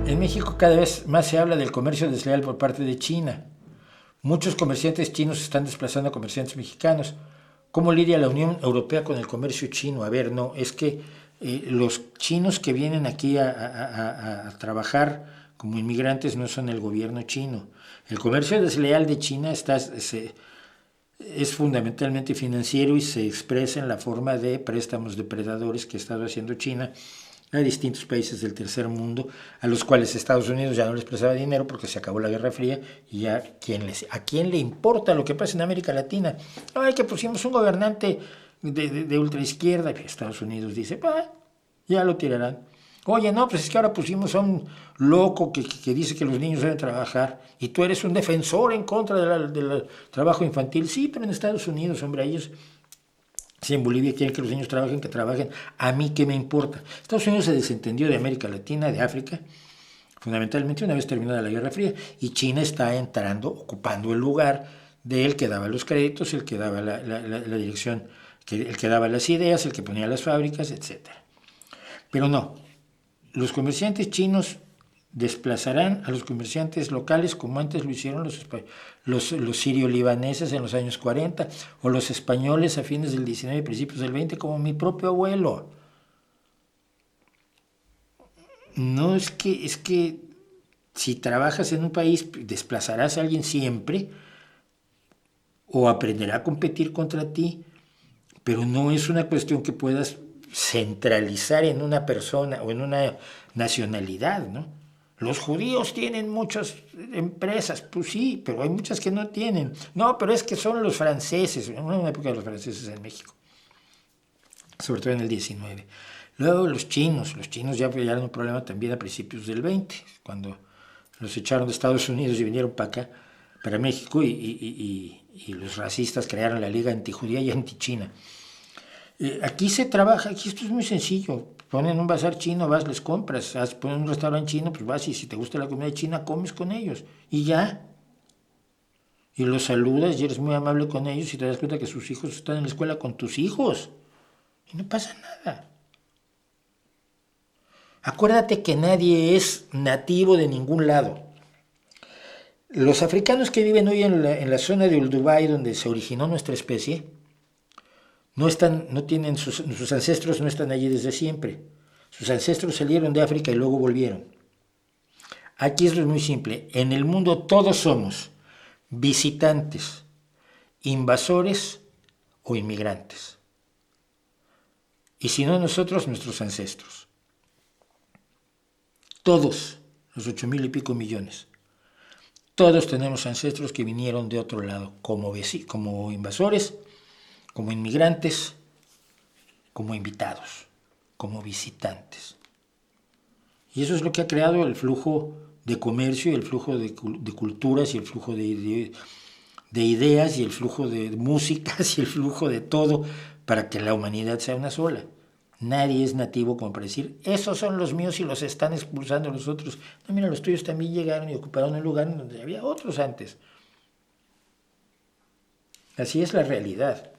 En México cada vez más se habla del comercio desleal por parte de China. Muchos comerciantes chinos están desplazando a comerciantes mexicanos. ¿Cómo lidia la Unión Europea con el comercio chino? A ver, no, es que los chinos que vienen aquí a trabajar como inmigrantes no son el gobierno chino. El comercio desleal de China es fundamentalmente financiero y se expresa en la forma de préstamos depredadores que ha estado haciendo China a distintos países del tercer mundo, a los cuales Estados Unidos ya no les prestaba dinero porque se acabó la Guerra Fría y ya ¿a quién le importa lo que pasa en América Latina? Ay, que pusimos un gobernante de ultraizquierda, y Estados Unidos dice, bah, ya lo tirarán. Oye, no, pues es que ahora pusimos a un loco que dice que los niños deben trabajar y tú eres un defensor en contra del trabajo infantil. Sí, pero en Estados Unidos, hombre, ellos, si en Bolivia quieren que los niños trabajen, que trabajen. A mí, ¿qué me importa? Estados Unidos se desentendió de América Latina, de África, fundamentalmente una vez terminada la Guerra Fría, y China está entrando, ocupando el lugar de él que daba los créditos, el que daba la dirección, el que daba las ideas, el que ponía las fábricas, etc. Pero no, los comerciantes chinos desplazarán a los comerciantes locales como antes lo hicieron los sirio-libaneses en los años 40 o los españoles a fines del 19 y principios del 20, como mi propio abuelo. No es que si trabajas en un país desplazarás a alguien siempre o aprenderá a competir contra ti, pero no es una cuestión que puedas centralizar en una persona o en una nacionalidad, ¿no? Los judíos tienen muchas empresas, pues sí, pero hay muchas que no tienen. No, pero es que son los franceses, en una época de los franceses en México, sobre todo en el 19. Luego los chinos ya eran un problema también a principios del 20, cuando los echaron de Estados Unidos y vinieron para acá, para México, y los racistas crearon la Liga Antijudía y Antichina. Aquí se trabaja, aquí esto es muy sencillo. Ponen un bazar chino, vas, les compras. Ponen un restaurante chino, pues vas y si te gusta la comida china, comes con ellos. Y ya. Y los saludas y eres muy amable con ellos y te das cuenta que sus hijos están en la escuela con tus hijos. Y no pasa nada. Acuérdate que nadie es nativo de ningún lado. Los africanos que viven hoy en la zona de Olduvai, donde se originó nuestra especie, sus ancestros no están allí desde siempre. Sus ancestros salieron de África y luego volvieron. Aquí es muy simple. En el mundo todos somos visitantes, invasores o inmigrantes. Y si no nosotros, nuestros ancestros. Todos, los 8,000 y pico millones. Todos tenemos ancestros que vinieron de otro lado, como invasores, como inmigrantes, como invitados, como visitantes. Y eso es lo que ha creado el flujo de comercio, y el flujo de culturas, y el flujo de ideas, y el flujo de músicas, y el flujo de todo, para que la humanidad sea una sola. Nadie es nativo como para decir, esos son los míos y los están expulsando los otros. No, mira, los tuyos también llegaron y ocuparon un lugar donde había otros antes. Así es la realidad.